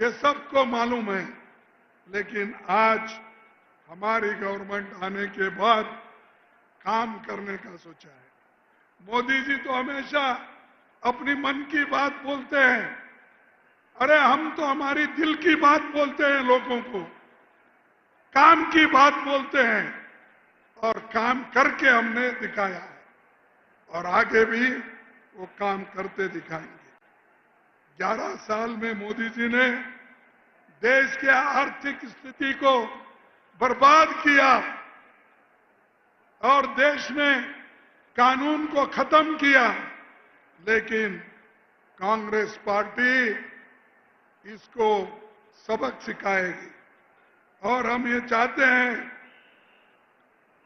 ये सबको मालूम है। लेकिन आज हमारी गवर्नमेंट आने के बाद काम करने का सोचा है। मोदी जी तो हमेशा अपनी मन की बात बोलते हैं। अरे हम तो हमारी दिल की बात बोलते हैं, लोगों को काम की बात बोलते हैं और काम करके हमने दिखाया है और आगे भी वो काम करते दिखाएंगे। 11 साल में मोदी जी ने देश के आर्थिक स्थिति को बर्बाद किया और देश में कानून को खत्म किया, लेकिन कांग्रेस पार्टी इसको सबक सिखाएगी। और हम ये चाहते हैं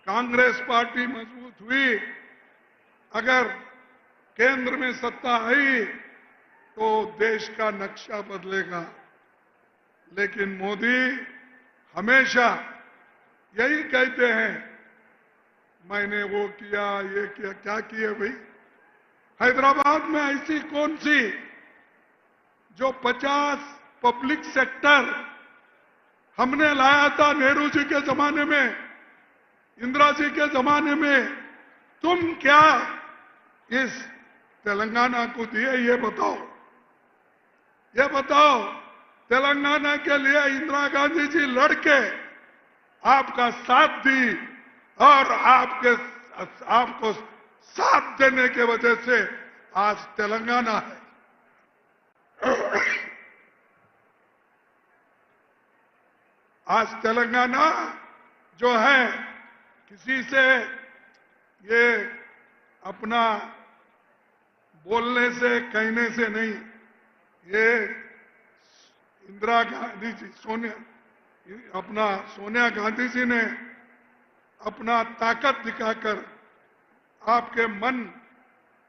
कांग्रेस पार्टी मजबूत हुई, अगर केंद्र में सत्ता आई तो देश का नक्शा बदलेगा। लेकिन मोदी हमेशा यही कहते हैं, मैंने वो किया, ये किया। क्या किए भाई? हैदराबाद में ऐसी कौन सी जो 50 पब्लिक सेक्टर हमने लाया था नेहरू जी के जमाने में, इंदिरा जी के जमाने में, तुम क्या इस तेलंगाना को दिए? ये बताओ, ये बताओ। तेलंगाना के लिए इंदिरा गांधी जी लड़के आपका साथ दी और आपको साथ देने के वजह से आज तेलंगाना है। आज तेलंगाना जो है किसी से ये अपना बोलने से कहने से नहीं, ये इंदिरा गांधी जी सोनिया गांधी जी ने अपना ताकत दिखाकर आपके मन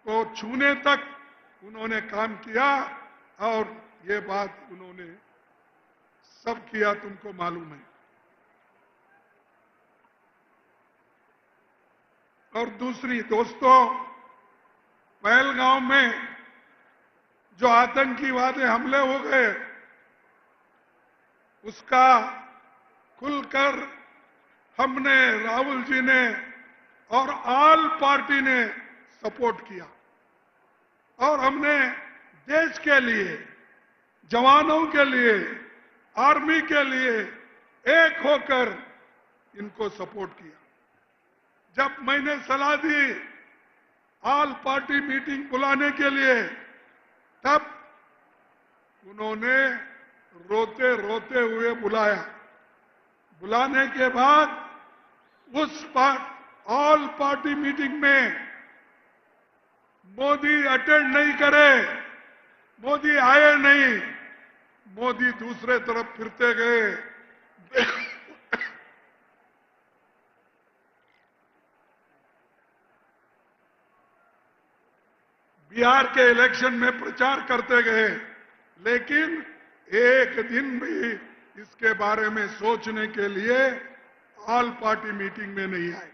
को छूने तक उन्होंने काम किया और ये बात उन्होंने सब किया, तुमको मालूम है। और दूसरी दोस्तों, पहलगांव में जो आतंकीवादी हमले हो गए उसका खुलकर हमने, राहुल जी ने और ऑल पार्टी ने सपोर्ट किया और हमने देश के लिए, जवानों के लिए, आर्मी के लिए एक होकर इनको सपोर्ट किया। जब मैंने सलाह दी ऑल पार्टी मीटिंग बुलाने के लिए, तब उन्होंने रोते रोते हुए बुलाया। बुलाने के बाद उस ऑल पार्टी मीटिंग में मोदी अटेंड नहीं करे, मोदी आए नहीं, मोदी दूसरे तरफ फिरते गए। बिहार के इलेक्शन में प्रचार करते गए, लेकिन एक दिन भी इसके बारे में सोचने के लिए ऑल पार्टी मीटिंग में नहीं आए।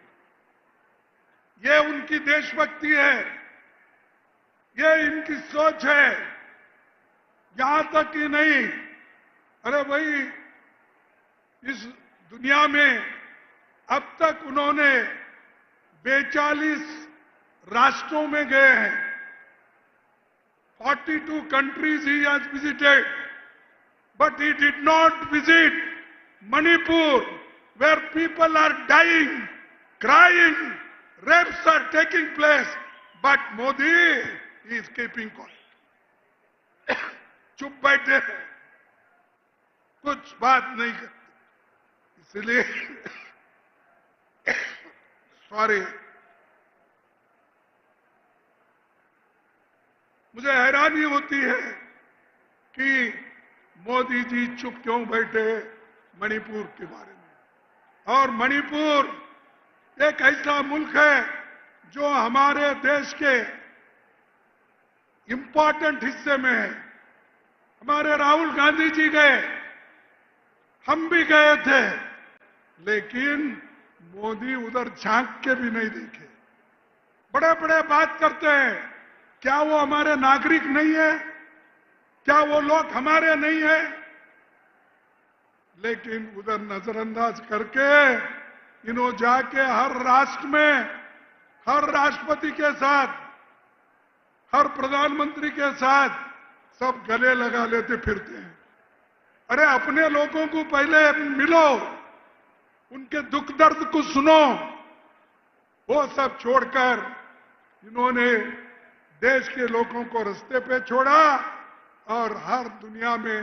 ये उनकी देशभक्ति है, ये इनकी सोच है। यहां तक कि नहीं, अरे भाई, इस दुनिया में अब तक उन्होंने 42 राष्ट्रों में गए हैं। 42 countries he has visited, but he did not visit Manipur, where people are dying, crying, rapes are taking place, but Modi is keeping quiet. चुप बैठे हैं, कुछ बात नहीं करते। इसलिए सॉरी, मुझे हैरानी होती है कि मोदी जी चुप क्यों बैठे मणिपुर के बारे में। और मणिपुर एक ऐसा मुल्क है जो हमारे देश के इंपॉर्टेंट हिस्से में है। हमारे राहुल गांधी जी गए, हम भी गए थे, लेकिन मोदी उधर झांक के भी नहीं देखे। बड़े बड़े बात करते हैं, क्या वो हमारे नागरिक नहीं है? क्या वो लोग हमारे नहीं है? लेकिन उधर नजरअंदाज करके इन्हों जाके हर राष्ट्र में, हर राष्ट्रपति के साथ, हर प्रधानमंत्री के साथ सब गले लगा लेते फिरते हैं। अरे अपने लोगों को पहले मिलो, उनके दुख दर्द को सुनो। वो सब छोड़कर इन्होंने देश के लोगों को रास्ते पे छोड़ा और हर दुनिया में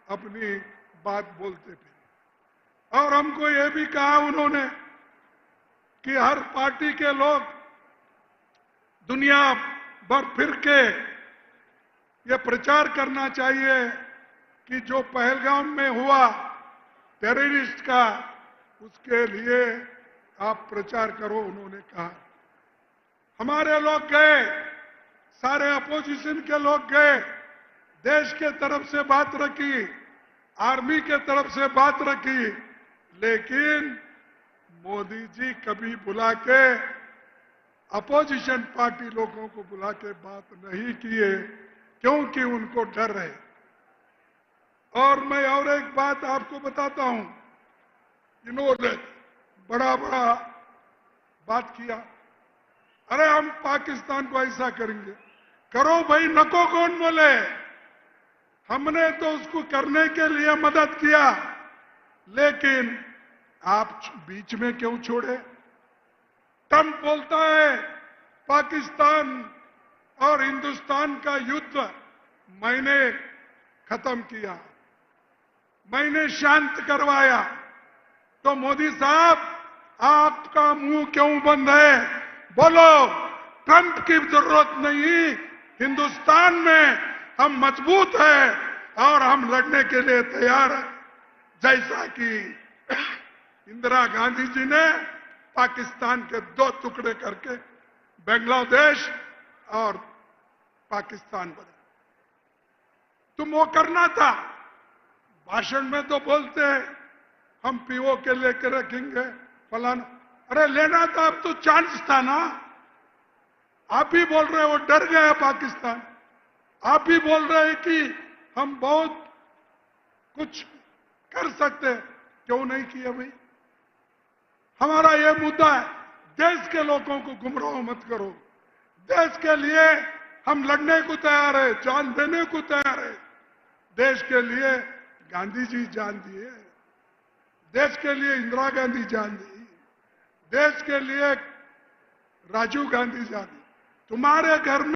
अपनी बात बोलते थे। और हमको ये भी कहा उन्होंने कि हर पार्टी के लोग दुनिया भर फिर के ये प्रचार करना चाहिए कि जो पहलगाम में हुआ टेररिस्ट का, उसके लिए आप प्रचार करो। उन्होंने कहा हमारे लोग गए, सारे अपोजिशन के लोग गए, देश के तरफ से बात रखी, आर्मी के तरफ से बात रखी, लेकिन मोदी जी कभी बुला के अपोजिशन पार्टी लोगों को बुला के बात नहीं किए, क्योंकि उनको डर है। और मैं और एक बात आपको बताता हूं, इन्होंने बड़ा बड़ा बात किया, अरे हम पाकिस्तान को ऐसा करेंगे। करो भाई, नको कौन बोले? हमने तो उसको करने के लिए मदद किया, लेकिन आप बीच में क्यों छोड़े? ट्रंप बोलता है पाकिस्तान और हिंदुस्तान का युद्ध मैंने खत्म किया, मैंने शांत करवाया। तो मोदी साहब, आपका मुंह क्यों बंद है? बोलो, ट्रंप की जरूरत नहीं, हिंदुस्तान में हम मजबूत हैं और हम लड़ने के लिए तैयार हैं। जैसा कि इंदिरा गांधी जी ने पाकिस्तान के 2 टुकड़े करके बांग्लादेश और पाकिस्तान बने। तुम वो करना था। भाषण में तो बोलते हैं हम पीओ के लेकर रखेंगे फलाना, अरे लेना था, अब तो चांस था ना। आप ही बोल रहे हो डर गया पाकिस्तान, आप ही बोल रहे हैं कि हम बहुत कुछ कर सकते हैं, क्यों नहीं किया भाई? हमारा यह मुद्दा है, देश के लोगों को गुमराह मत करो। देश के लिए हम लड़ने को तैयार है, जान देने को तैयार है। देश के लिए गांधी जी जान दिए, देश के लिए इंदिरा गांधी जान दी, देश के लिए राजीव गांधी जान दी। तुम्हारे घर में